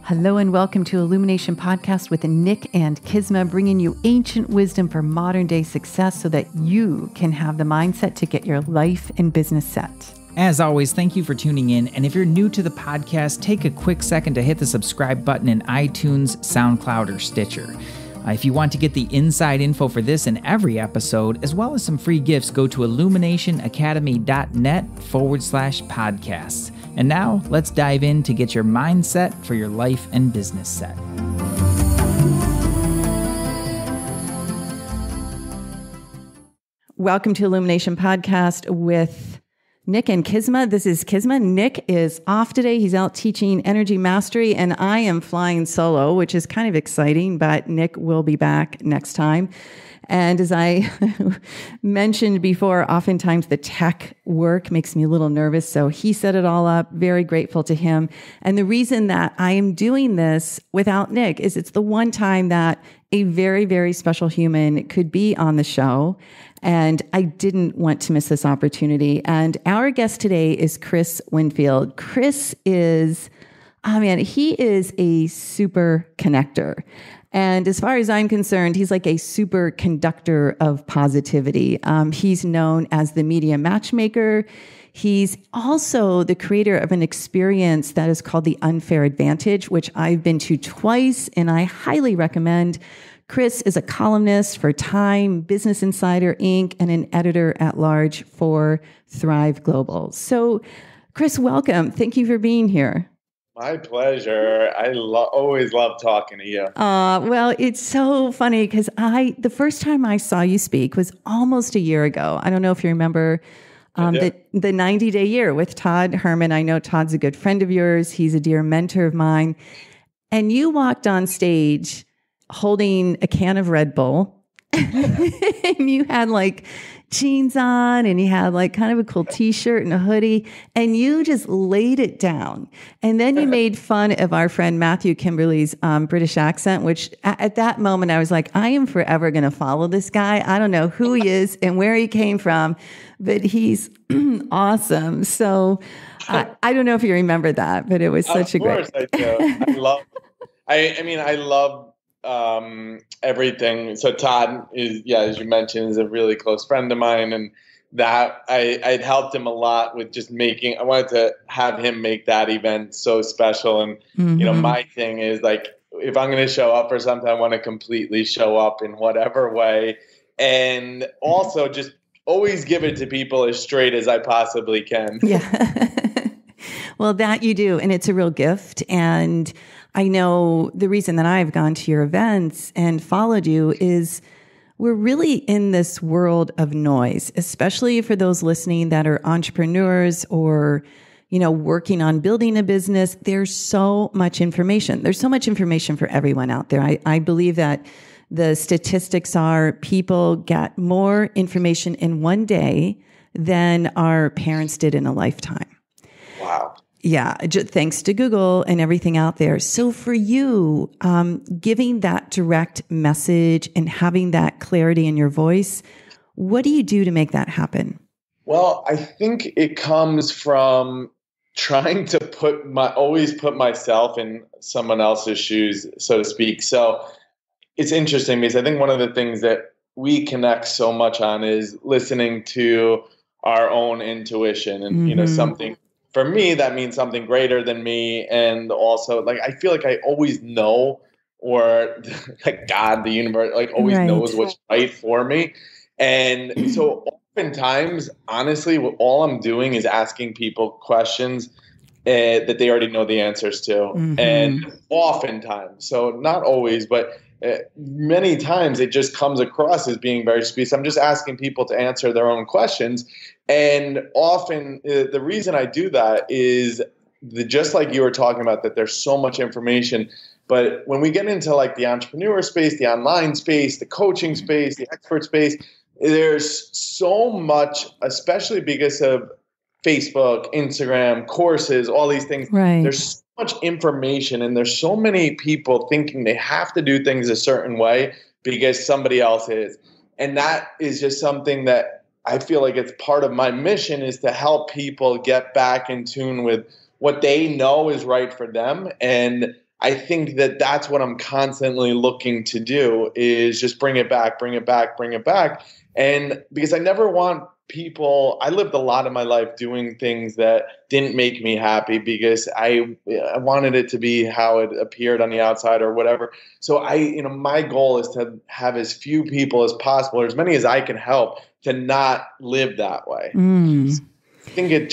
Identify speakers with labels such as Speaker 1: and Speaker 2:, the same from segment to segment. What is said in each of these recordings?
Speaker 1: Hello and welcome to Illumination Podcast with Nick and Kisma, bringing you ancient wisdom for modern day success so that you can have the mindset to get your life and business set.
Speaker 2: As always, thank you for tuning in. And if you're new to the podcast, take a quick second to hit the subscribe button in iTunes, SoundCloud, or Stitcher. If you want to get the inside info for this and every episode, as well as some free gifts, go to illuminationacademy.net/podcasts. And now let's dive in to get your mindset for your life and business set.
Speaker 1: Welcome to Illumination Podcast with Nick and Kisma. This is Kisma. Nick is off today. He's out teaching energy mastery, and I am flying solo, which is kind of exciting, but Nick will be back next time. And as I mentioned before, oftentimes the tech work makes me a little nervous. So he set it all up. Very grateful to him. And the reason that I am doing this without Nick is it's the one time that a very, very special human could be on the show. And I didn't want to miss this opportunity. And our guest today is Chris Winfield. Chris is, he is a super connector. And as far as I'm concerned, he's like a super conductor of positivity. He's known as the media matchmaker. He's also the creator of an experience that is called the Unfair Advantage, which I've been to twice, and I highly recommend. Chris is a columnist for Time, Business Insider, Inc., and an editor at large for Thrive Global. So, Chris, welcome. Thank you for being here.
Speaker 3: My pleasure. I always love talking to you.
Speaker 1: Well, it's so funny because the first time I saw you speak was almost a year ago. I don't know if you remember the 90-day year with Todd Herman. I know Todd's a good friend of yours. He's a dear mentor of mine. And you walked on stage holding a can of Red Bull and you had like jeans on and you had like kind of a cool t-shirt and a hoodie and you just laid it down. And then you made fun of our friend Matthew Kimberly's British accent, which at that moment I was like, I am forever going to follow this guy. I don't know who he is and where he came from, but he's awesome. So I don't know if you remember that, but it was such a great.
Speaker 3: Of course I do. I love everything. So Todd is, as you mentioned, is a really close friend of mine, and that I'd helped him a lot with just I wanted to have him make that event so special. And, my thing is like, if I'm going to show up for something, I want to completely show up in whatever way. And also just always give it to people as straight as I possibly can.
Speaker 1: Yeah. Well, that you do. And it's a real gift. And I know the reason that I've gone to your events and followed you is we're really in this world of noise, especially for those listening that are entrepreneurs or, working on building a business. There's so much information. There's so much information for everyone out there. I believe that the statistics are people get more information in one day than our parents did in a lifetime.
Speaker 3: Wow.
Speaker 1: Yeah, thanks to Google and everything out there. So for you, giving that direct message and having that clarity in your voice, what do you do to make that happen?
Speaker 3: Well, I think it comes from trying to always put myself in someone else's shoes, so to speak. So it's interesting because I think one of the things that we connect so much on is listening to our own intuition and, something. For me, that means something greater than me. And also, like, I feel like I always know, or like God, the universe, like always knows what's right for me. And so oftentimes, honestly, all I'm doing is asking people questions that they already know the answers to. Mm-hmm. And oftentimes, so not always, but many times it just comes across as being very specific. I'm just asking people to answer their own questions. And often the reason I do that is just like you were talking about, that there's so much information. But when we get into like the entrepreneur space, the online space, the coaching space, the expert space, there's so much, especially because of Facebook, Instagram, courses, all these things.
Speaker 1: Right.
Speaker 3: There's so much information and there's so many people thinking they have to do things a certain way because somebody else is. And that is just something that I feel like it's part of my mission, is to help people get back in tune with what they know is right for them. And I think that that's what I'm constantly looking to do, is just bring it back. And because I never want people, I lived a lot of my life doing things that didn't make me happy because I wanted it to be how it appeared on the outside or whatever. So my goal is to have as few people as possible, or as many as I can help, to not live that way. I think it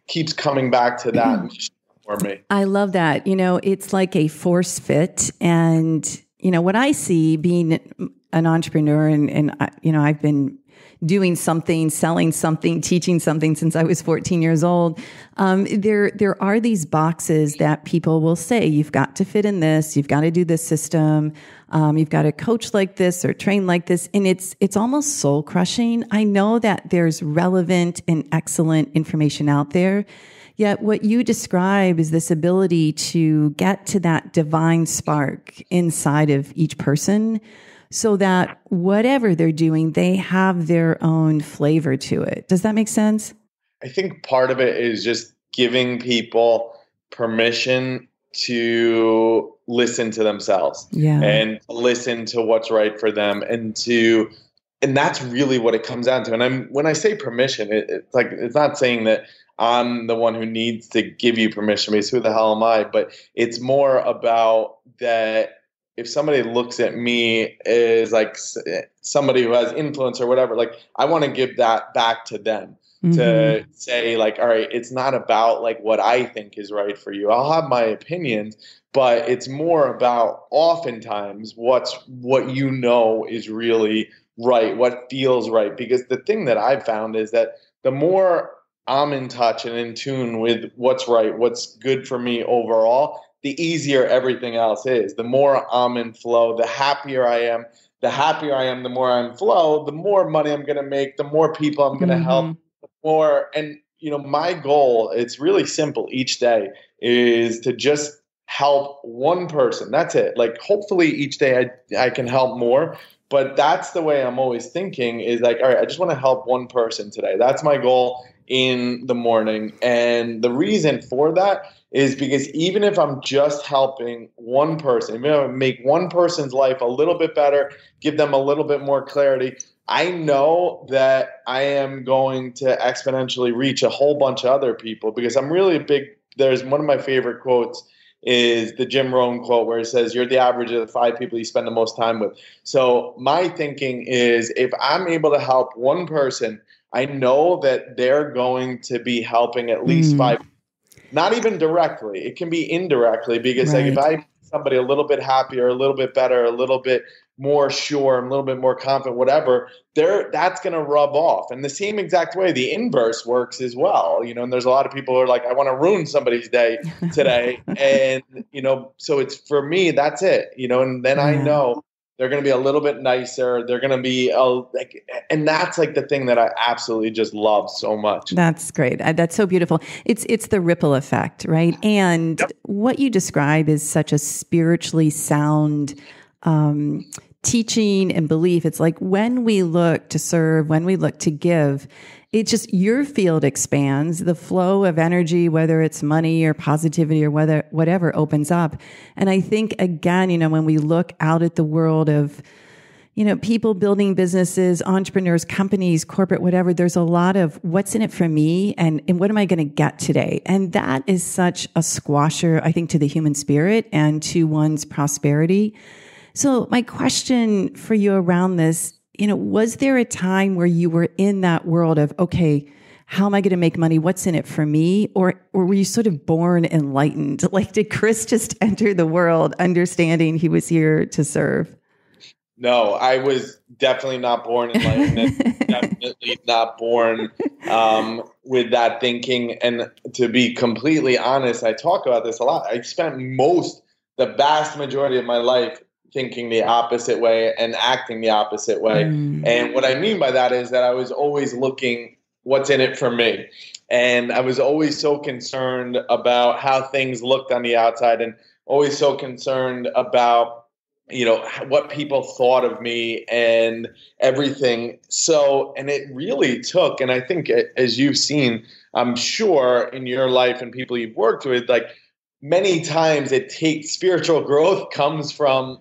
Speaker 3: keeps coming back to that for me.
Speaker 1: I love that. It's like a force fit. And, what I see being an entrepreneur and I've been doing something, selling something, teaching something since I was 14 years old. There are these boxes that people will say, you've got to fit in this, you've got to do this system, you've got to coach like this or train like this. And it's almost soul crushing. I know that there's relevant and excellent information out there. Yet what you describe is this ability to get to that divine spark inside of each person so that whatever they're doing, they have their own flavor to it. Does that make sense?
Speaker 3: I think part of it is just giving people permission to listen to themselves and listen to what's right for them, and that's really what it comes down to. And when I say permission, it's not saying that I'm the one who needs to give you permission, because who the hell am I? But it's more about that if somebody looks at me as like somebody who has influence or whatever, like I want to give that back to them to say like, all right, it's not about like what I think is right for you. I'll have my opinions, but it's more about oftentimes what is really right, what feels right. Because the thing that I've found is that the more I'm in touch and in tune with what's right, what's good for me overall, the easier everything else is. The more I'm in flow, the happier I am. The happier I am, the more I'm in flow, the more money I'm going to make, the more people I'm going to help, the more. And, my goal, it's really simple each day, is to just help one person. That's it. Like, hopefully each day I can help more. But that's the way I'm always thinking, is like, all right, I just want to help one person today. That's my goal in the morning. And the reason for that is because even if I'm just helping one person, make one person's life a little bit better, give them a little bit more clarity, I know that I am going to exponentially reach a whole bunch of other people, because I'm really there's one of my favorite quotes is the Jim Rohn quote where it says, you're the average of the 5 people you spend the most time with. So my thinking is, if I'm able to help one person, I know that they're going to be helping at least 5, not even directly. It can be indirectly, because like if I make somebody a little bit happier, a little bit better, a little bit more sure, a little bit more confident, whatever, that's going to rub off. And the same exact way, the inverse works as well. And there's a lot of people who are like, I want to ruin somebody's day today. And, so it's, for me, that's it, and then I know they're going to be a little bit nicer. They're going to be and that's like the thing that I absolutely just love so much.
Speaker 1: That's great. That's so beautiful. It's the ripple effect, right? And what you describe is such a spiritually sound teaching and belief. It's like when we look to serve, when we look to give, it's just your field expands, the flow of energy, whether it's money or positivity or whatever opens up. And I think, again, when we look out at the world of, people building businesses, entrepreneurs, companies, corporate, whatever, there's a lot of what's in it for me and what am I going to get today? And that is such a squasher, I think, to the human spirit and to one's prosperity. So my question for you around this, was there a time where you were in that world of, okay, how am I going to make money? What's in it for me? Or were you sort of born enlightened? Like, did Chris just enter the world understanding he was here to serve?
Speaker 3: No, I was definitely not born enlightened, and definitely not born with that thinking. And to be completely honest, I talk about this a lot. I spent the vast majority of my life thinking the opposite way and acting the opposite way. And what I mean by that is that I was always looking what's in it for me. And I was always so concerned about how things looked on the outside, and always so concerned about, what people thought of me and everything. So, and it really took, and I think as you've seen, I'm sure in your life and people you've worked with, like, many times spiritual growth comes from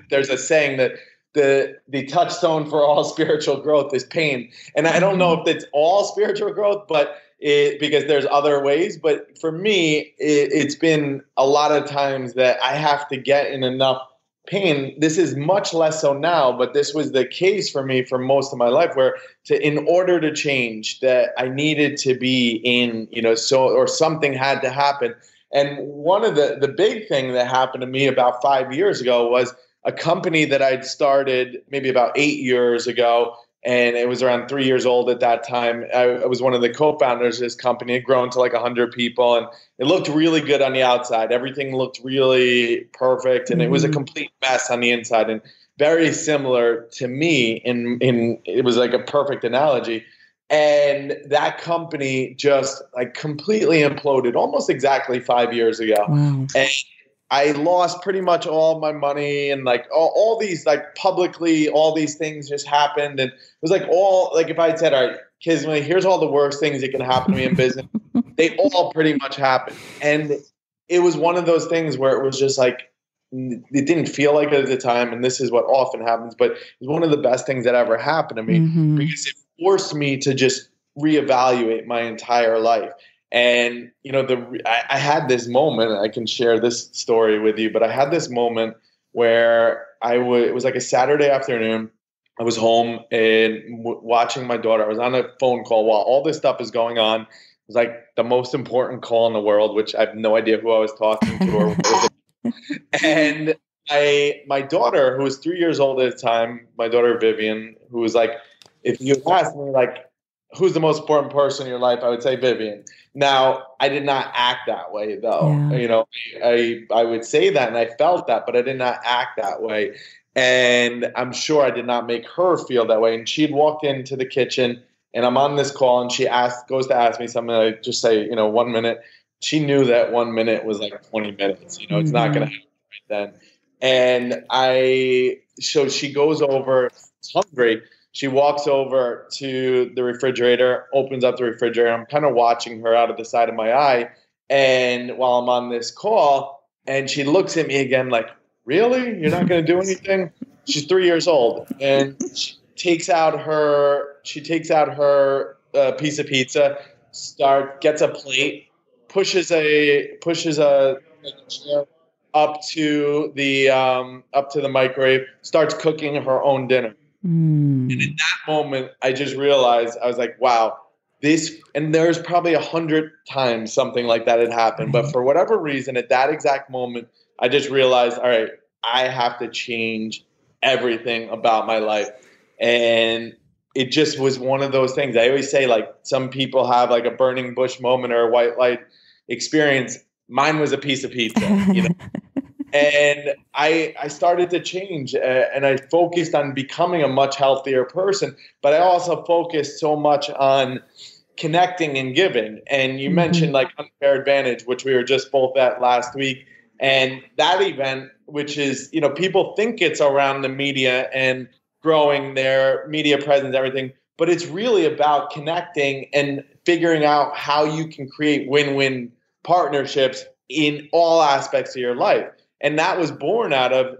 Speaker 3: there's a saying that the touchstone for all spiritual growth is pain. And I don't know if it's all spiritual growth, but because there's other ways. But for me, it's been a lot of times that I have to get in enough pain. This is much less so now, but this was the case for me for most of my life, where in order to change, that I needed to be in, or something had to happen. And one of the big thing that happened to me about 5 years ago was a company that I'd started maybe about 8 years ago. And it was around 3 years old at that time. I was one of the co-founders of this company. It had grown to like 100 people, and it looked really good on the outside. Everything looked really perfect, and it was a complete mess on the inside. And very similar to me, in it was like a perfect analogy. And that company just like completely imploded almost exactly 5 years ago.
Speaker 1: Wow.
Speaker 3: And I lost pretty much all my money, and like all these, like publicly, all these things just happened. And it was like if I had said, all right, Kisma, here's all the worst things that can happen to me in business, they all pretty much happened. And it was one of those things where it was just like, it didn't feel like it at the time. And this is what often happens, but it was one of the best things that ever happened to me because it forced me to just reevaluate my entire life. And, I had this moment, I can share this story with you, but I had this moment where it was like a Saturday afternoon. I was home and watching my daughter. I was on a phone call while all this stuff is going on. It was like the most important call in the world, which I have no idea who I was talking to or what was it. And my daughter, who was 3 years old at the time, my daughter Vivian, who was like, if you asked me like, who's the most important person in your life, I would say Vivian. Now, I did not act that way, though. Yeah. I would say that, and I felt that, but I did not act that way. And I'm sure I did not make her feel that way. And she'd walked into the kitchen, and I'm on this call, and she goes to ask me something. I just say, 1 minute. She knew that 1 minute was like 20 minutes. It's not going to happen right then. And so she goes over, hungry. She walks over to the refrigerator, opens up the refrigerator. I'm kind of watching her out of the side of my eye. And while I'm on this call, and she looks at me again like, really? You're not going to do anything? She's 3 years old. And she takes out her piece of pizza, gets a plate, pushes a chair up to the microwave, starts cooking her own dinner. And in that moment, I just realized, I was like, wow, and there's probably 100 times something like that had happened. But for whatever reason, at that exact moment, I just realized, all right, I have to change everything about my life. And it just was one of those things. I always say, like, some people have like a burning bush moment or a white light experience. Mine was a piece of pizza, And I started to change, and I focused on becoming a much healthier person, but I also focused so much on connecting and giving. And you mentioned like Unfair Advantage, which we were just both at last week. And that event, which is, people think it's around the media and growing their media presence, everything, but it's really about connecting and figuring out how you can create win-win partnerships in all aspects of your life. And that was born out of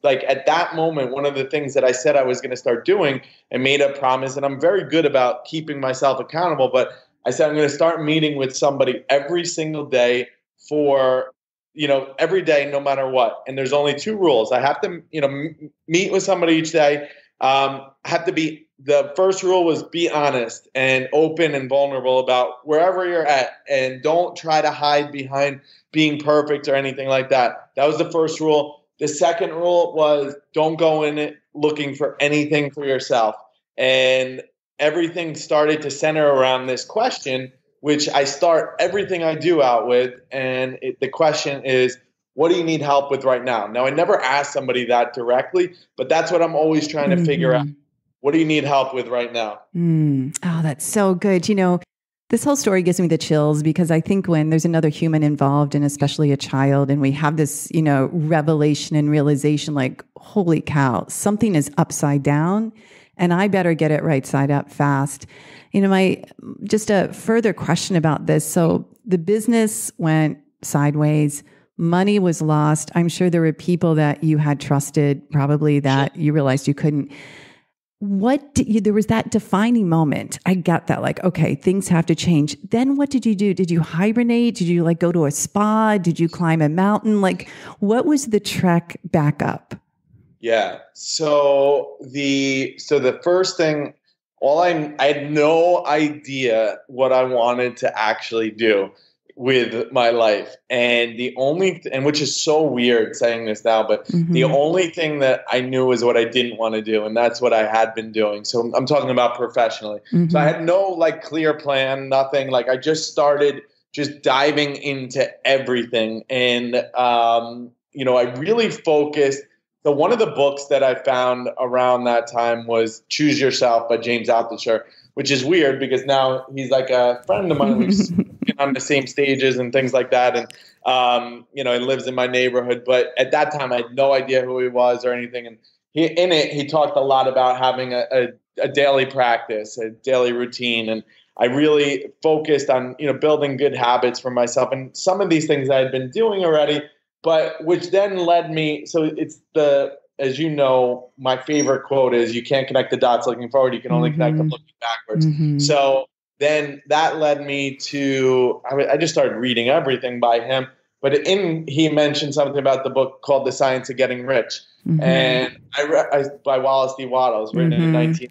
Speaker 3: like at that moment, one of the things that I said I was going to start doing and made a promise, and I'm very good about keeping myself accountable, but I said I'm going to start meeting with somebody every single day for, every day, no matter what. And there's only two rules. I have to, meet with somebody each day. The first rule was be honest and open and vulnerable about wherever you're at, and don't try to hide behind being perfect or anything like that. That was the first rule. The second rule was don't go in it looking for anything for yourself. And everything started to center around this question, which I start everything I do out with. And the question is, what do you need help with right now? Now, I never ask somebody that directly, but that's what I'm always trying to figure out. What do you need help with right now?
Speaker 1: Oh, that's so good. This whole story gives me the chills because I think when there's another human involved, and especially a child, and we have this, revelation and realization like, holy cow, something is upside down and I better get it right side up fast. Just a further question about this. So the business went sideways. Money was lost. I'm sure there were people that you had trusted probably that you realized you couldn't. There was that defining moment. I got that, like, okay, things have to change. Then what did you do? Did you hibernate? Did you like go to a spa? Did you climb a mountain? Like, what was the trek back up?
Speaker 3: Yeah. So the first thing, I had no idea what I wanted to actually do with my life. And which is so weird saying this now, but the only thing that I knew was what I didn't want to do. And that's what I had been doing. So I'm talking about professionally. So I had no like clear plan, nothing. Like I just started just diving into everything. And, I really focused. So one of the books that I found around that time was Choose Yourself by James Altucher, which is weird because now he's like a friend of mine. We've been on the same stages and things like that. And, he lives in my neighborhood. But at that time, I had no idea who he was or anything. And he talked a lot about having a daily practice, a daily routine. And I really focused on, building good habits for myself. And some of these things I had been doing already, but which then led me. So it's as you know, my favorite quote is, you can't connect the dots looking forward. You can only connect them looking backwards. So then that led me to, I just started reading everything by him. But he mentioned something about the book called The Science of Getting Rich. And by Wallace D. Wattles, written in 19.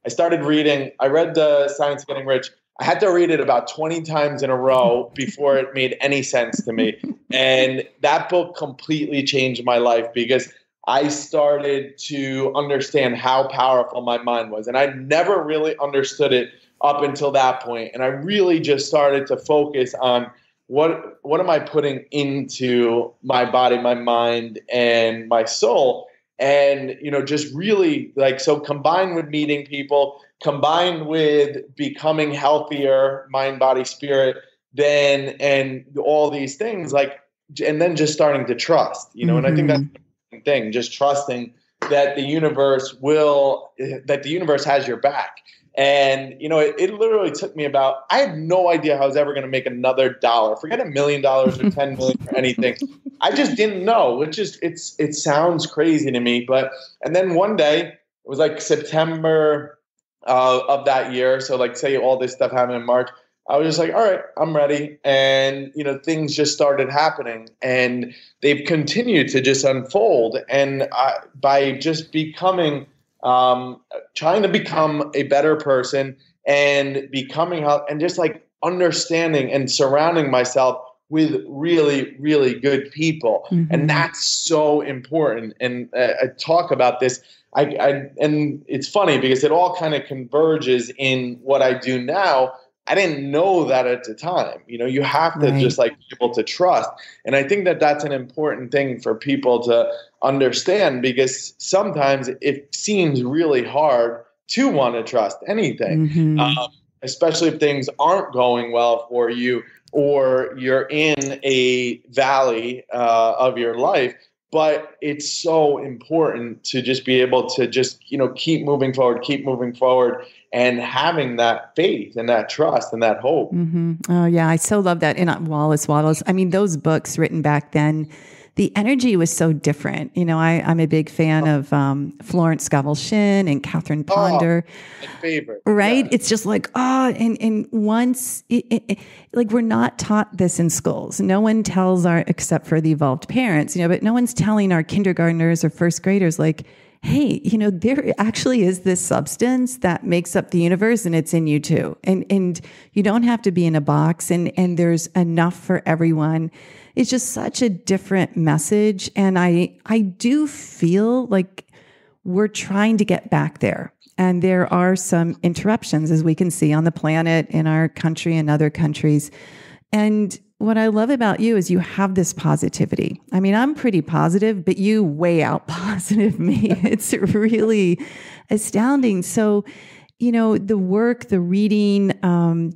Speaker 3: I started reading, I read The Science of Getting Rich. I had to read it about 20 times in a row before it made any sense to me. And that book completely changed my life because I started to understand how powerful my mind was. And I never really understood it up until that point. And I really just started to focus on what am I putting into my body, my mind, and my soul. And, just really so combined with meeting people, combined with becoming healthier, mind, body, spirit, and all these things, and then just starting to trust, and I think that's the thing, just trusting that the universe has your back. And, it literally took me I had no idea how I was ever going to make another dollar, forget $1 million or 10 million or anything. I just didn't know, it sounds crazy to me. And then one day, it was like September of that year. So say all this stuff happened in March. I was just like, all right, I'm ready. And, things just started happening and they've continued to just unfold. And by just becoming, trying to become a better person and becoming and just understanding and surrounding myself with really, really good people. And that's so important. And I talk about this. And it's funny because it all kind of converges in what I do now. I didn't know that at the time. You have to just be able to trust. And I think that that's an important thing for people to understand because sometimes it seems really hard to want to trust anything, especially if things aren't going well for you or you're in a valley of your life. But it's so important to just be able to just, keep moving forward and having that faith and that trust and that hope.
Speaker 1: Oh, yeah. I so love that. And Wallace Wattles, I mean, those books written back then, the energy was so different. I'm a big fan of Florence Scovel Shinn and Catherine Ponder.
Speaker 3: My favorite.
Speaker 1: Right?
Speaker 3: Yeah.
Speaker 1: It's just and once, we're not taught this in schools. No one tells except for the evolved parents, but no one's telling our kindergartners or first graders, hey, there actually is this substance that makes up the universe and it's in you too. And you don't have to be in a box and there's enough for everyone. It's just such a different message. And I do feel like we're trying to get back there. And there are some interruptions, as we can see on the planet, in our country and other countries. And what I love about you is you have this positivity. I mean, I'm pretty positive, but you way out positive me. It's really astounding. So, the work, the reading,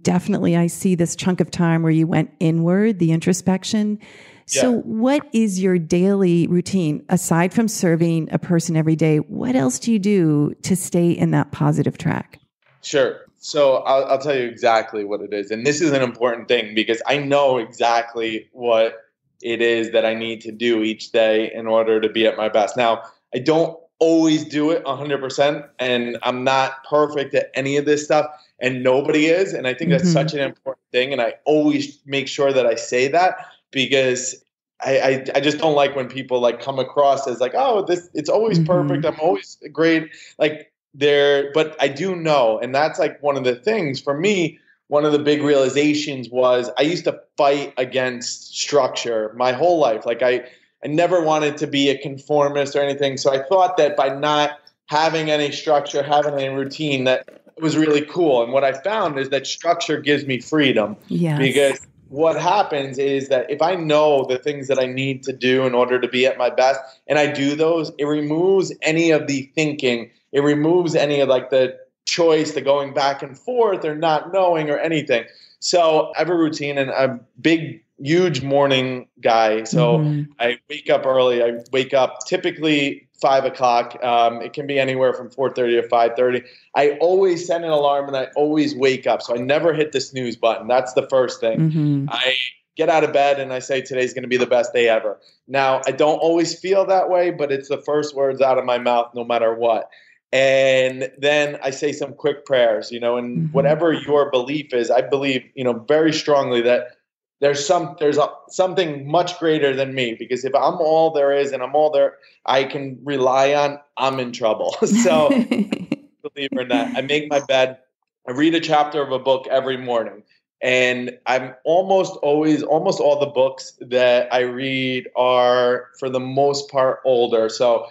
Speaker 1: definitely I see this chunk of time where you went inward, the introspection. So what is your daily routine aside from serving a person every day? What else do you do to stay in that positive track?
Speaker 3: Sure. So I'll tell you exactly what it is. And this is an important thing because I know exactly what it is that I need to do each day in order to be at my best. Now, I don't always do it 100%, and I'm not perfect at any of this stuff, and nobody is. And I think that's such an important thing. And I always make sure that I say that because I just don't like when people like come across as like, oh, it's always perfect. I'm always great. But I do know, and that's like one of the things for me. One of the big realizations was I used to fight against structure my whole life. Like I never wanted to be a conformist or anything. So I thought that by not having any structure, having any routine, that was really cool. And what I found is that structure gives me freedom.
Speaker 1: Yes.
Speaker 3: Because what happens is that if I know the things that I need to do in order to be at my best, and I do those, it removes any of the thinking. It removes any of like the choice, the going back and forth or not knowing or anything. So I have a routine, and I'm a huge morning guy. So I wake up early. I wake up typically 5 o'clock. It can be anywhere from 4:30 to 5:30. I always set an alarm and I always wake up. So I never hit the snooze button. That's the first thing. I get out of bed and I say, today's going to be the best day ever. Now, I don't always feel that way, but it's the first words out of my mouth no matter what. And then I say some quick prayers, and whatever your belief is, I believe, very strongly that there's something much greater than me, because if I'm all there is and I'm all there I can rely on, I'm in trouble. So believe it or not, I make my bed. I read a chapter of a book every morning. And I'm almost all the books that I read are, for the most part, older. So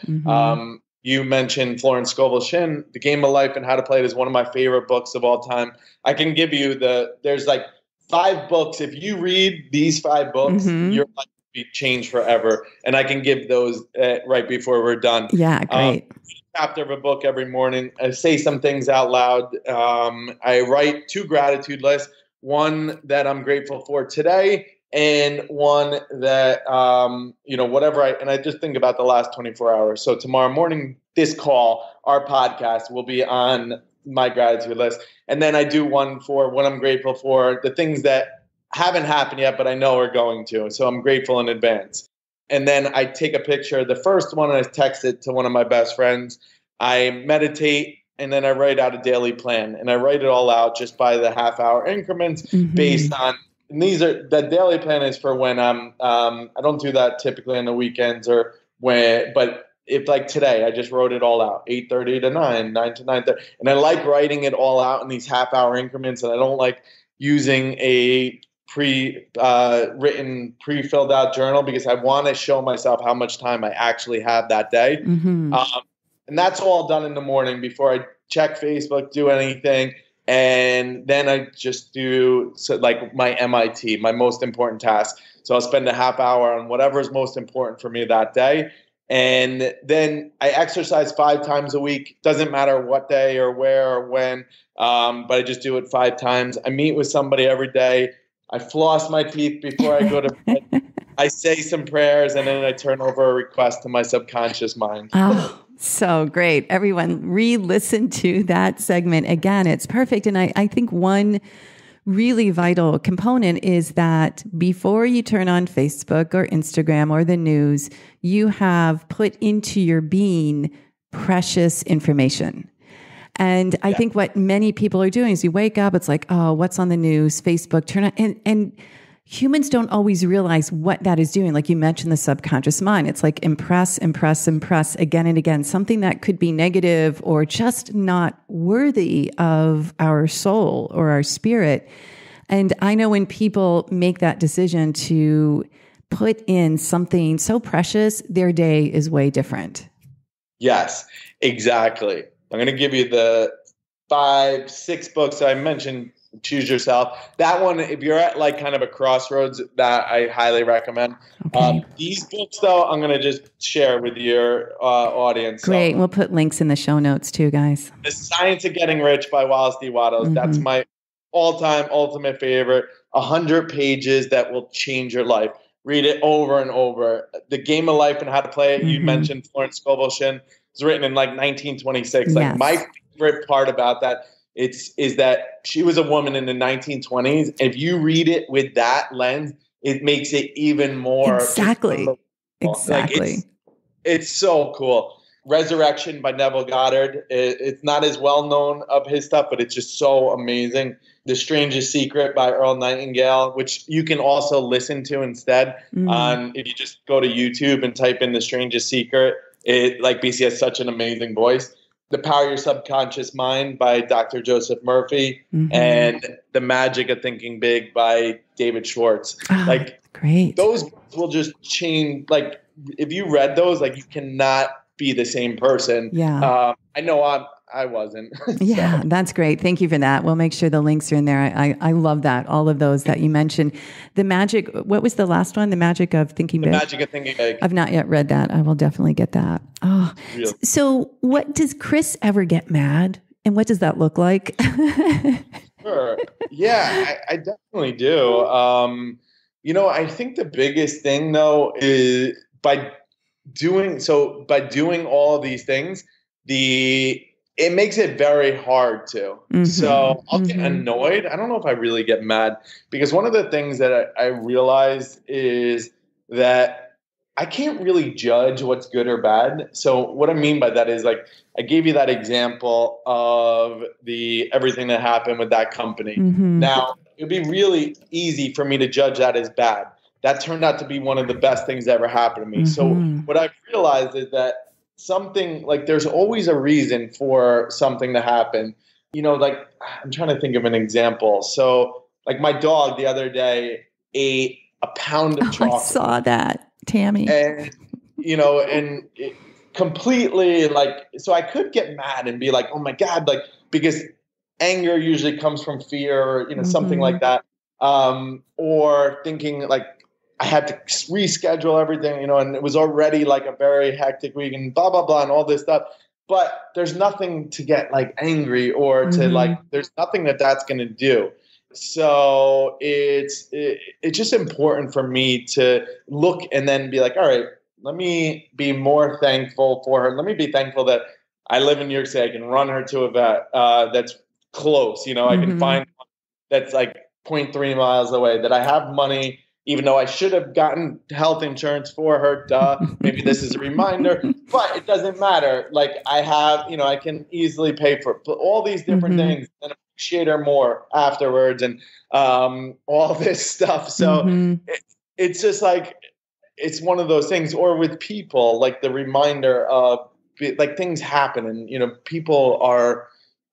Speaker 3: you mentioned Florence Scovel Shinn, The Game of Life and How to Play It is one of my favorite books of all time. I can give you there's like 5 books. If you read these 5 books, your life will be changed forever. And I can give those right before we're done.
Speaker 1: Yeah, great.
Speaker 3: Chapter of a book every morning. I say some things out loud. I write 2 gratitude lists. One that I'm grateful for today, and one that, whatever I just think about the last 24 hours. So tomorrow morning, this call, our podcast will be on my gratitude list. And then I do one for what I'm grateful for, the things that haven't happened yet, but I know are going to. So I'm grateful in advance. And then I take a picture. The first one, I text it to one of my best friends. I meditate. And then I write out a daily plan, and I write it all out just by the half-hour increments based on. And the daily plan is for when I don't do that typically on the weekends but if like today, I just wrote it all out, 8:30 to 9 to 9:30, and I like writing it all out in these half-hour increments, and I don't like using a pre-written, pre-filled out journal because I want to show myself how much time I actually have that day. And that's all done in the morning before I check Facebook, do anything. And then I just do my MIT, my most important task. So I'll spend a half hour on whatever is most important for me that day. And then I exercise 5 times a week. Doesn't matter what day or where or when, but I just do it 5 times. I meet with somebody every day. I floss my teeth before I go to bed. I say some prayers, and then I turn over a request to my subconscious mind.
Speaker 1: Oh, so great. Everyone, re-listen to that segment again. It's perfect. And I think one really vital component is that before you turn on Facebook or Instagram or the news, you have put into your being precious information. And I think what many people are doing is you wake up, it's like, oh, what's on the news, Facebook, turn on, and humans don't always realize what that is doing. Like you mentioned, the subconscious mind. It's like impress again and again, something that could be negative or just not worthy of our soul or our spirit. And I know when people make that decision to put in something so precious, their day is way different.
Speaker 3: Yes, exactly. I'm going to give you the 5, 6 books I mentioned. Choose Yourself. That one, if you're at like kind of a crossroads, that I highly recommend. Okay. These books, though, I'm going to just share with your audience.
Speaker 1: Great. We'll put links in the show notes too, guys.
Speaker 3: The Science of Getting Rich by Wallace D. Wattles. That's my all-time ultimate favorite. 100 pages that will change your life. Read it over and over. The Game of Life and How to Play It. You mentioned Florence Scovel Shinn. It was written in like 1926. Like my favorite part about that. is that she was a woman in the 1920s. If you read it with that lens, it makes it even more
Speaker 1: exactly.
Speaker 3: Like it's so cool. Resurrection by Neville Goddard. It's not as well known of his stuff, but it's just so amazing. The Strangest Secret by Earl Nightingale, which you can also listen to instead. If you just go to YouTube and type in The Strangest Secret, BC has such an amazing voice. The Power of Your Subconscious Mind by Dr. Joseph Murphy, and The Magic of Thinking Big by David Schwartz.
Speaker 1: Great.
Speaker 3: Those will just change. Like, if you read those, like, you cannot be the same person.
Speaker 1: Yeah.
Speaker 3: I know I wasn't.
Speaker 1: Yeah, that's great. Thank you for that. We'll make sure the links are in there. I love that. All of those that you mentioned. The Magic, what was the last one? The Magic of Thinking Big.
Speaker 3: The Magic of Thinking Big.
Speaker 1: I've not yet read that. I will definitely get that. Oh, really? So what, does Chris ever get mad? And what does that look like?
Speaker 3: Sure. Yeah, I definitely do. I think the biggest thing though is by doing all of these things, it makes it very hard to. So I'll get annoyed. I don't know if I really get mad, because one of the things that I realized is that I can't really judge what's good or bad. So what I mean by that is, like, I gave you that example of everything that happened with that company. Now, it'd be really easy for me to judge that as bad. That turned out to be one of the best things that ever happened to me. So what I've realized is that something, like, there's always a reason for something to happen. Like, I'm trying to think of an example. So, like, my dog the other day ate a pound of chocolate.
Speaker 1: I saw that, Tammy.
Speaker 3: And, and it completely, like, so I could get mad and be like, oh my God, like, because anger usually comes from fear or, something like that. Or thinking, like, I had to reschedule everything, and it was already like a very hectic week and blah, blah, blah, and all this stuff. But there's nothing to get, like, angry or to, like, there's nothing that's going to do. So it's just important for me to look and then be like, all right, let me be more thankful for her. Let me be thankful that I live in New York City. I can run her to a vet that's close. I can find one that's like 0.3 miles away, that I have money, even though I should have gotten health insurance for her. Maybe this is a reminder, but it doesn't matter. Like, I have, I can easily pay for all these different things and appreciate her more afterwards, and all this stuff. So it's just like, it's one of those things. Or with people, like, the reminder of, like, things happen and,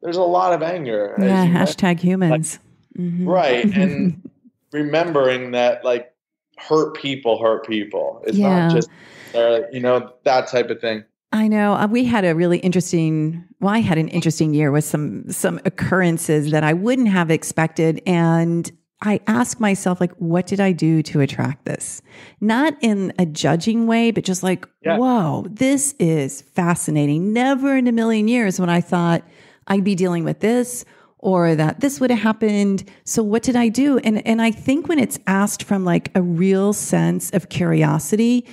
Speaker 3: there's a lot of anger.
Speaker 1: Yeah, hashtag humans.
Speaker 3: Like, right. And remembering that, like, hurt people. It's not just, that type of thing.
Speaker 1: I know. We had a really interesting, I had an interesting year with some occurrences that I wouldn't have expected. And I asked myself, like, what did I do to attract this? Not in a judging way, but just like, whoa, this is fascinating. Never in a million years when I thought I'd be dealing with this, or that this would have happened. So what did I do? And I think when it's asked from, like, a real sense of curiosity,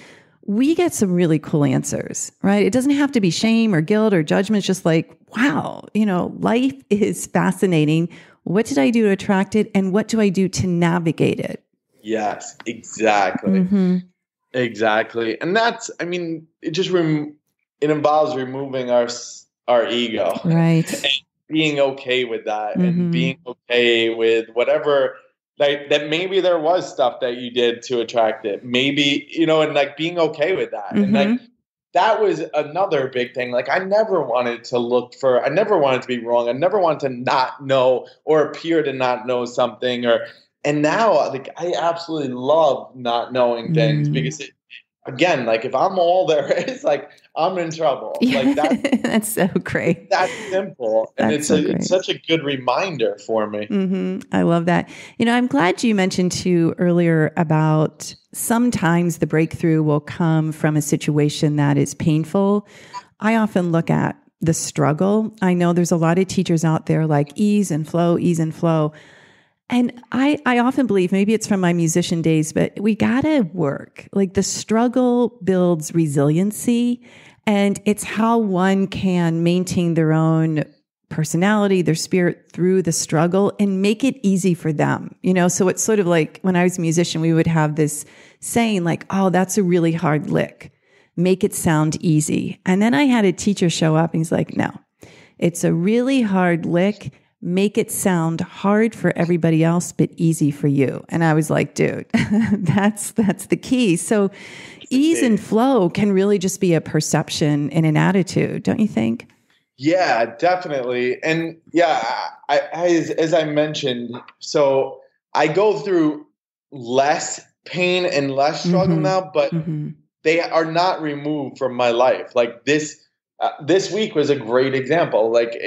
Speaker 1: we get some really cool answers, right? It doesn't have to be shame or guilt or judgment. It's just like, wow, life is fascinating. What did I do to attract it? And what do I do to navigate it?
Speaker 3: Yes, exactly. Exactly. And that's, it just, it involves removing our ego.
Speaker 1: Right.
Speaker 3: And being okay with that, and being okay with whatever, like, that maybe there was stuff that you did to attract it. Maybe, and, like, being okay with that. And, like, that was another big thing. Like, I never wanted to be wrong. I never wanted to not know or appear to not know something. And now, like, I absolutely love not knowing things, because again, like, if I'm all there is, like, I'm in trouble. Like,
Speaker 1: that's so great.
Speaker 3: That's simple. And it's such a good reminder for me.
Speaker 1: I love that. I'm glad you mentioned too earlier about sometimes the breakthrough will come from a situation that is painful. I often look at the struggle. I know there's a lot of teachers out there like ease and flow. And I often believe, maybe it's from my musician days, but we gotta work. Like, the struggle builds resiliency, and it's how one can maintain their own personality, their spirit through the struggle and make it easy for them. So it's sort of like when I was a musician, we would have this saying like, oh, that's a really hard lick. Make it sound easy. And then I had a teacher show up and he's like, no, it's a really hard lick. Make it sound hard for everybody else, but easy for you. And I was like, dude, that's the key. So ease and flow can really just be a perception and an attitude, don't you think?
Speaker 3: Yeah, definitely. And yeah, as I mentioned, so I go through less pain and less struggle now, but they are not removed from my life. Like this week was a great example. Like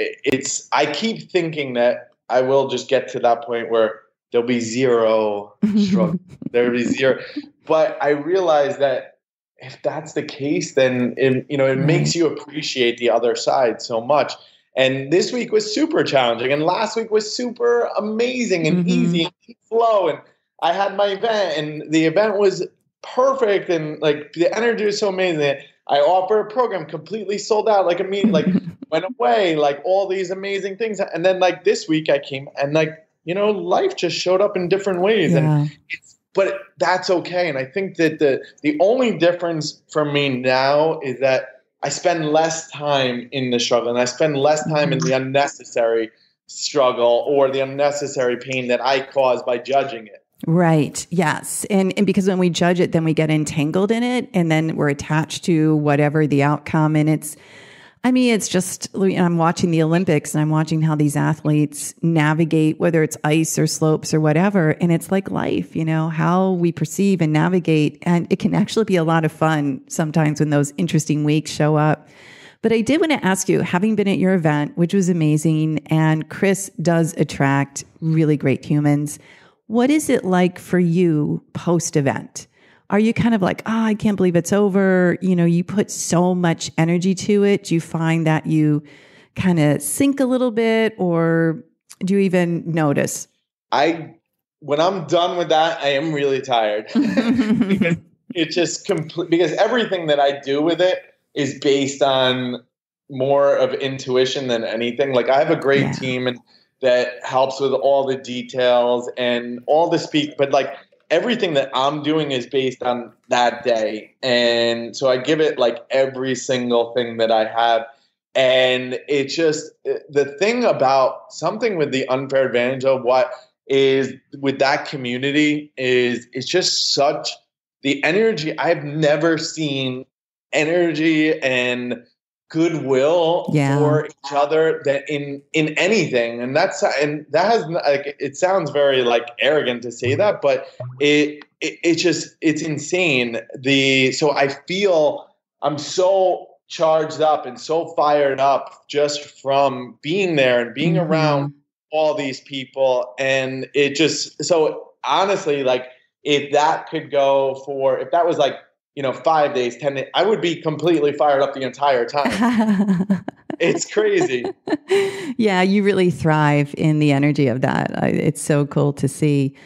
Speaker 3: I keep thinking that I will just get to that point where there'll be zero struggle. There'll be zero. But I realize that if that's the case, then it makes you appreciate the other side so much. And this week was super challenging, and last week was super amazing and easy and flow. And I had my event, and the event was perfect, and like the energy was so amazing. I offer a program completely sold out, like went away, like all these amazing things. And then like this week I came and life just showed up in different ways.
Speaker 1: Yeah.
Speaker 3: But that's okay. And I think that the only difference for me now is that I spend less time in the struggle, and I spend less time in the unnecessary struggle or the unnecessary pain that I caused by judging it.
Speaker 1: Right. Yes. And because when we judge it, then we get entangled in it, and then we're attached to whatever the outcome. And it's just, I'm watching the Olympics and I'm watching how these athletes navigate, whether it's ice or slopes or whatever. And it's like life, how we perceive and navigate. And it can actually be a lot of fun sometimes when those interesting weeks show up. But I did want to ask you, having been at your event, which was amazing, and Chris does attract really great humans, what is it like for you post-event? Are you kind of like, I can't believe it's over? You put so much energy to it. Do you find that you kind of sink a little bit, or do you even notice?
Speaker 3: When I'm done with that, I am really tired because it just because everything that I do with it is based on more of intuition than anything. Like I have a great team and that helps with all the details and all the speak, but like everything that I'm doing is based on that day. And so I give it like every single thing that I have. And it's just the thing about something with the unfair advantage of what is with that community is it's just such the energy. I've never seen energy and goodwill for each other that in anything. And that has like, it sounds very like arrogant to say that, but it's insane. So I feel I'm so charged up and so fired up just from being there and being around all these people. And it just, so honestly, like if that was like, 5 days, 10 days, I would be completely fired up the entire time. It's crazy.
Speaker 1: Yeah, you really thrive in the energy of that. It's so cool to see.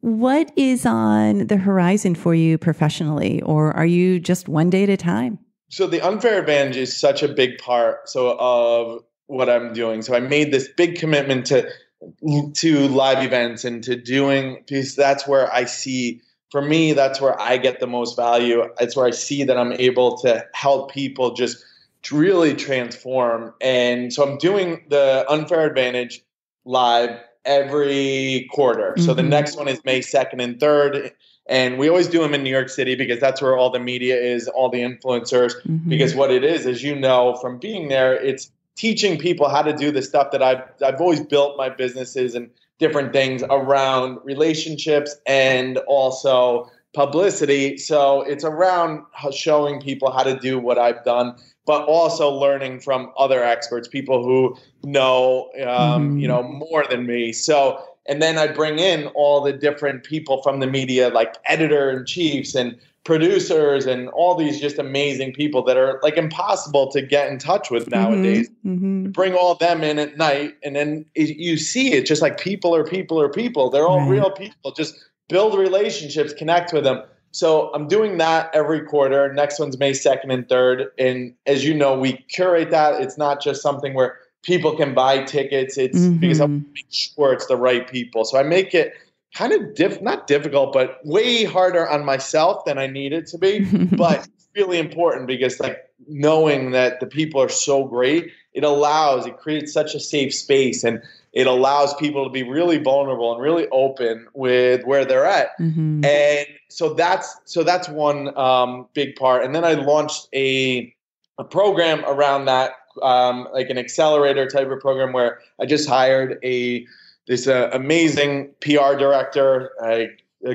Speaker 1: What is on the horizon for you professionally, or are you just one day at a time?
Speaker 3: So the unfair advantage is such a big part of what I'm doing. So I made this big commitment to live events and to doing, because that's where I see, for me, that's where I get the most value. It's where I see that I'm able to help people just really transform. And so I'm doing the Unfair Advantage live every quarter. So the next one is May 2nd and 3rd. And we always do them in New York City because that's where all the media is, all the influencers. Because what it is, as you know, from being there, it's teaching people how to do the stuff that I've always built my businesses and different things around relationships and also publicity. So it's around showing people how to do what I've done, but also learning from other experts, people who know, more than me. So, and then I bring in all the different people from the media, like editor-in-chiefs and producers and all these just amazing people that are like impossible to get in touch with nowadays. Bring all them in at night, and then you see it just like people are people. They're all real people. Just build relationships, connect with them. So I'm doing that every quarter. Next one's May 2nd and 3rd. And as you know, we curate that. It's not just something where people can buy tickets. It's because I want to make sure it's the right people. So I make it kind of not difficult, but way harder on myself than I need it to be. But it's really important because like knowing that the people are so great, it creates such a safe space, and it allows people to be really vulnerable and really open with where they're at. And so that's one big part. And then I launched a program around that, like an accelerator type of program where I just hired this amazing PR director. I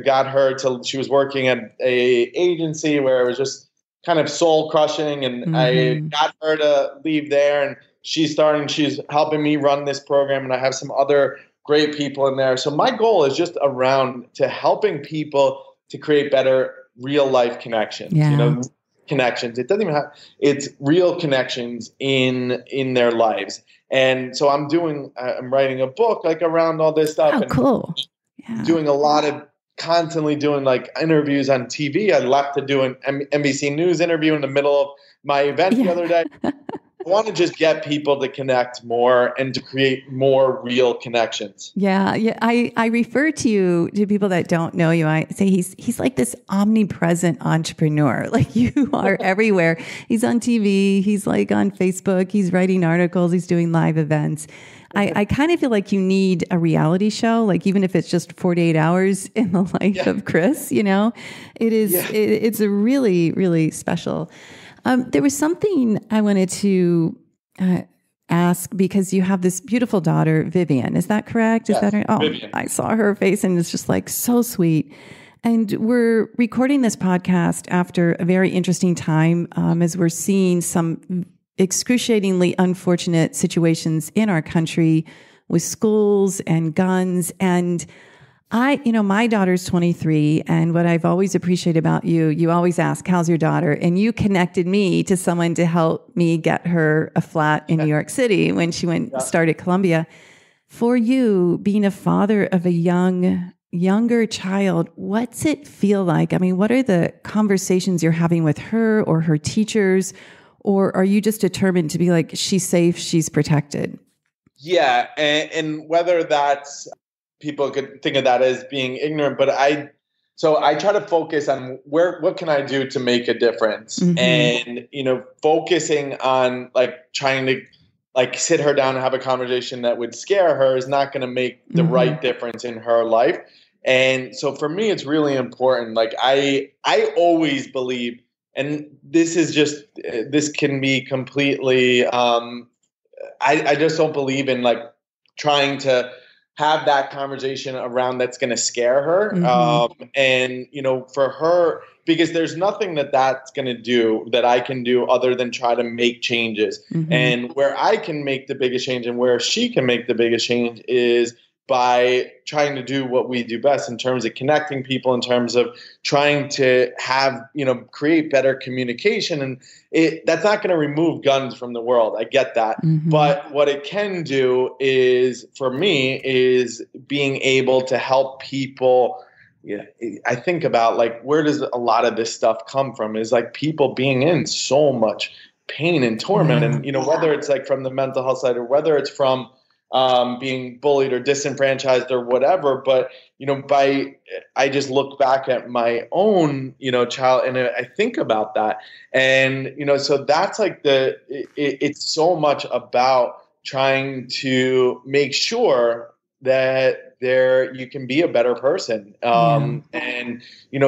Speaker 3: got her she was working at a agency where it was just kind of soul crushing, and I got her to leave there, and she's helping me run this program, and I have some other great people in there. So my goal is just around to helping people to create better real life connections. Connections. It doesn't even it's real connections in their lives. And so I'm writing a book like around all this stuff.
Speaker 1: Oh, cool. Yeah.
Speaker 3: Doing constantly doing like interviews on TV. I left to do an NBC News interview in the middle of my event the other day. I want to just get people to connect more and to create more real connections.
Speaker 1: Yeah. I refer to you to people that don't know you. I say he's like this omnipresent entrepreneur. Like you are everywhere. He's on TV. He's like on Facebook. He's writing articles. He's doing live events. I kind of feel like you need a reality show, like even if it's just 48 hours in the life of Chris, it is, it's a really, really special. There was something I wanted to ask, because you have this beautiful daughter, Vivian. Is that correct?
Speaker 3: Yes,
Speaker 1: is that her? Oh,
Speaker 3: Vivian.
Speaker 1: I saw her face and it's just like so sweet. And we're recording this podcast after a very interesting time, as we're seeing some excruciatingly unfortunate situations in our country with schools and guns. And my daughter's 23, and what I've always appreciated about you always ask, how's your daughter? And you connected me to someone to help me get her a flat in New York City when she started Columbia. For you, being a father of a younger child, what's it feel like? I mean, what are the conversations you're having with her or her teachers? Or are you just determined to be like, she's safe, she's protected?
Speaker 3: Yeah. And whether that's, people could think of that as being ignorant, but I try to focus on what can I do to make a difference? And, focusing on like trying to like sit her down and have a conversation that would scare her is not going to make the right difference in her life. And so for me, it's really important. Like I always believe, and this can be completely, I just don't believe in like trying to have that conversation around that's going to scare her. And, for her, because there's nothing that's going to do that I can do other than try to make changes. And where I can make the biggest change and where she can make the biggest change is by trying to do what we do best in terms of connecting people, in terms of trying to have, create better communication. And that's not going to remove guns from the world. I get that. But what it can do is, for me, is being able to help people. I think about like, where does a lot of this stuff come from? Is like people being in so much pain and torment. And, whether it's like from the mental health side or whether it's from being bullied or disenfranchised or whatever. But, I just look back at my own, child, and I think about that. And, so that's like it's so much about trying to make sure that you can be a better person, and,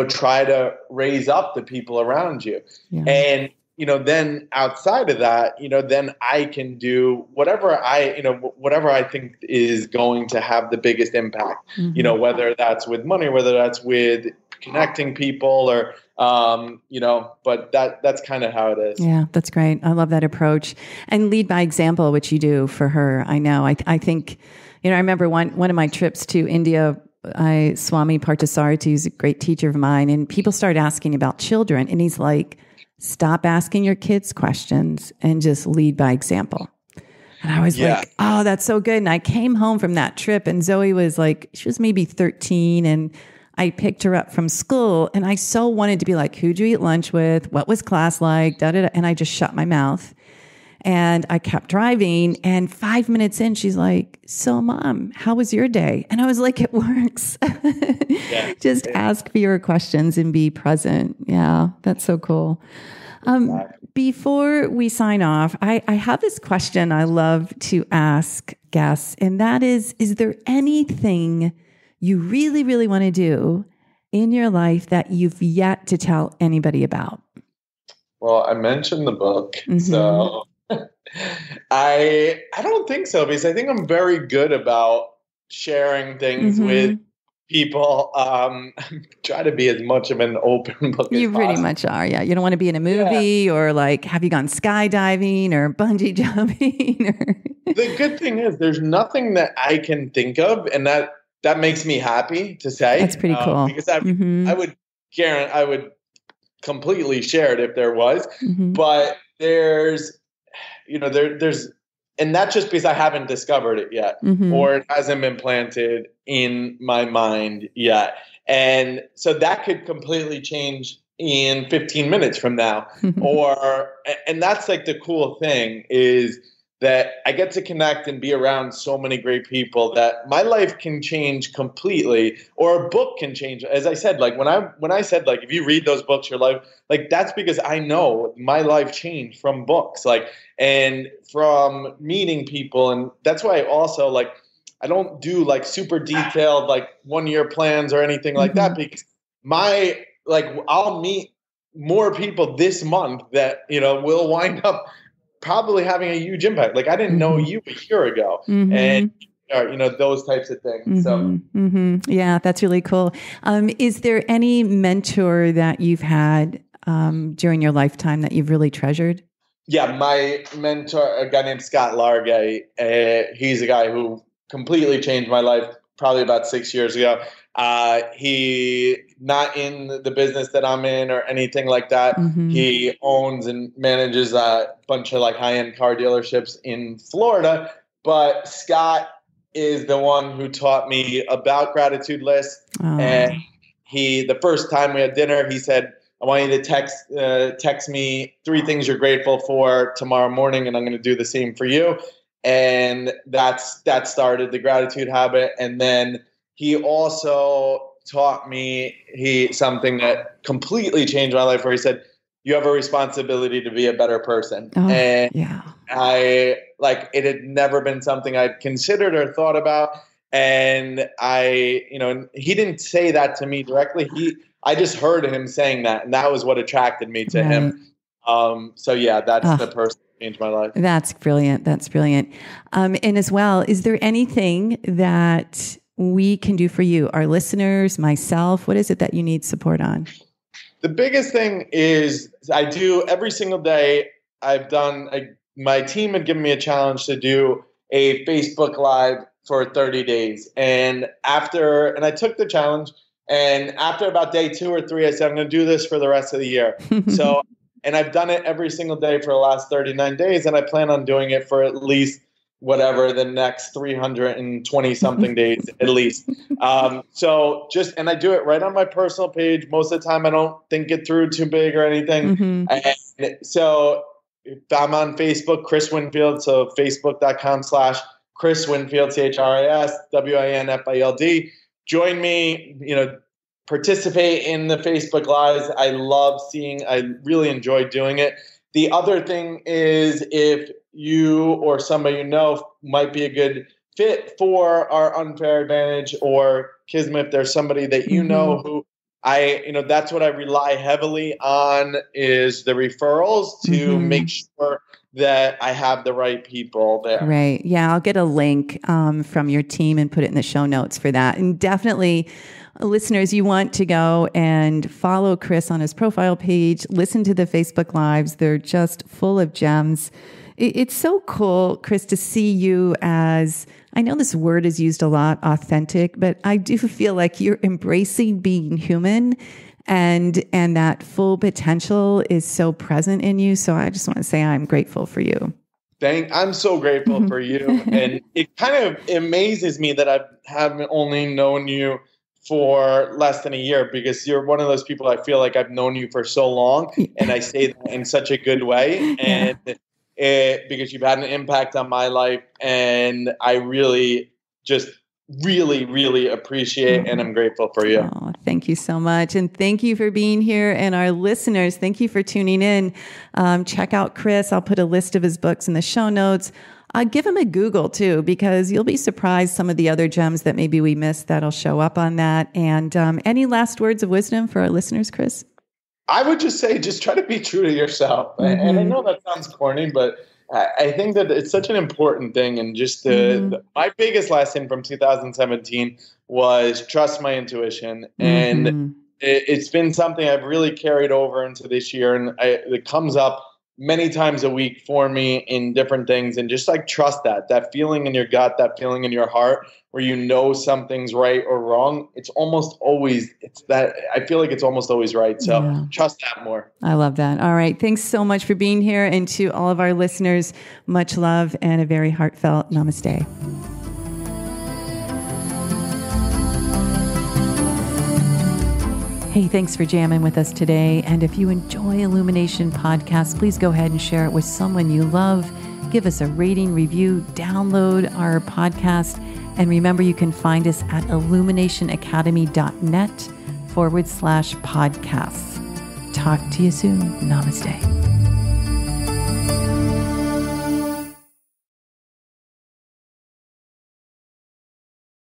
Speaker 3: try to raise up the people around you. And, then outside of that, then I can do whatever I think is going to have the biggest impact, whether that's with money, whether that's with connecting people or, but that's kind of how it is.
Speaker 1: Yeah, that's great. I love that approach, and lead by example, which you do for her. I know. I think, I remember one of my trips to India, Swami Parthasarathi is a great teacher of mine, and people started asking about children, and he's like, stop asking your kids questions and just lead by example. And I was like, oh, that's so good. And I came home from that trip, and Zoe was like, she was maybe 13, and I picked her up from school, and I so wanted to be like, who'd you eat lunch with? What was class like? Da, da, da. And I just shut my mouth. And I kept driving, and 5 minutes in, she's like, "So Mom, how was your day?" And I was like, "It works."
Speaker 3: Yeah.
Speaker 1: Just ask fewer questions and be present. Yeah, that's so cool. Before we sign off, I have this question I love to ask guests, and that is there anything you really, really want to do in your life that you've yet to tell anybody about?
Speaker 3: Well, I mentioned the book, so I don't think so, because I think I'm very good about sharing things with people. Try to be as much of an open book as
Speaker 1: You pretty
Speaker 3: possible.
Speaker 1: much are, yeah. You don't want to be in a movie or like, have you gone skydiving or bungee jumping?
Speaker 3: The good thing is there's nothing that I can think of, and that makes me happy to say.
Speaker 1: That's pretty cool.
Speaker 3: Because I would completely share it if there was, but there's and that's just because I haven't discovered it yet, or it hasn't been planted in my mind yet. And so that could completely change in 15 minutes from now. And that's like the cool thing, is that I get to connect and be around so many great people that my life can change completely, or a book can change. As I said, like when I said, like, if you read those books, your life, like, that's because I know my life changed from books, like, and from meeting people. And that's why I also, like, I don't do like super detailed, like 1-year plans or anything like that, because I'll meet more people this month that, will wind up probably having a huge impact. Like, I didn't know you a year ago, and those types of things. So
Speaker 1: yeah, that's really cool. Is there any mentor that you've had during your lifetime that you've really treasured?
Speaker 3: Yeah, my mentor, a guy named Scott Largay, he's a guy who completely changed my life probably about 6 years ago. He not in the business that I'm in or anything like that. He owns and manages a bunch of like high-end car dealerships in Florida. But Scott is the one who taught me about gratitude lists. And the first time we had dinner, he said, "I want you to text me 3 things you're grateful for tomorrow morning, and I'm going to do the same for you." And that started the gratitude habit. And then he also taught me something that completely changed my life, where he said, "You have a responsibility to be a better person." And it had never been something I'd considered or thought about. And he didn't say that to me directly. I just heard him saying that, and that was what attracted me to him. So yeah, that's the person who changed my life.
Speaker 1: That's brilliant. And as well, is there anything that we can do for you, our listeners, myself? What is it that you need support on?
Speaker 3: The biggest thing is I do every single day. My team had given me a challenge to do a Facebook Live for 30 days. And I took the challenge. And after about day 2 or 3, I said, I'm going to do this for the rest of the year. And I've done it every single day for the last 39 days. And I plan on doing it for at least whatever the next 320 something days, at least. And I do it right on my personal page. Most of the time, I don't think it through too big or anything. And so if I'm on Facebook, Chris Winfield. So facebook.com/Chris Winfield, ChrisWinfield. Join me, participate in the Facebook Lives. I really enjoy doing it. The other thing is, if you or somebody you know might be a good fit for our Unfair Advantage or Kismet, if there's somebody that you know who that's what I rely heavily on, is the referrals to make sure that I have the right people there.
Speaker 1: Right. Yeah. I'll get a link from your team and put it in the show notes for that. And definitely, listeners, you want to go and follow Chris on his profile page, listen to the Facebook Lives. They're just full of gems. It's so cool, Chris, to see you as, I know this word is used a lot, authentic, but I do feel like you're embracing being human, and that full potential is so present in you. So I just want to say I'm grateful for you.
Speaker 3: I'm so grateful for you. And it kind of amazes me that I haven't only known you for less than a year, because you're one of those people I feel like I've known you for so long, and I say that in such a good way. And because you've had an impact on my life. And I really just really appreciate and I'm grateful for you.
Speaker 1: Oh, thank you so much. And thank you for being here. And our listeners, thank you for tuning in. Check out Chris. I'll put a list of his books in the show notes. Give him a Google too, because you'll be surprised some of the other gems that maybe we missed that'll show up on that. And any last words of wisdom for our listeners, Chris?
Speaker 3: I would just say, just try to be true to yourself. Mm-hmm. And I know that sounds corny, but I think that it's such an important thing. And just my biggest lesson from 2017 was trust my intuition. And it's been something I've really carried over into this year. And it comes up many times a week for me in different things, and just like trust that feeling in your gut, that feeling in your heart where you know something's right or wrong. I feel like it's almost always right. So trust that more.
Speaker 1: I love that. All right. Thanks so much for being here. And to all of our listeners, much love and a very heartfelt namaste. Hey, thanks for jamming with us today. And if you enjoy Illumination Podcast, please go ahead and share it with someone you love. Give us a rating, review, download our podcast. And remember, you can find us at illuminationacademy.net/podcasts. Talk to you soon. Namaste.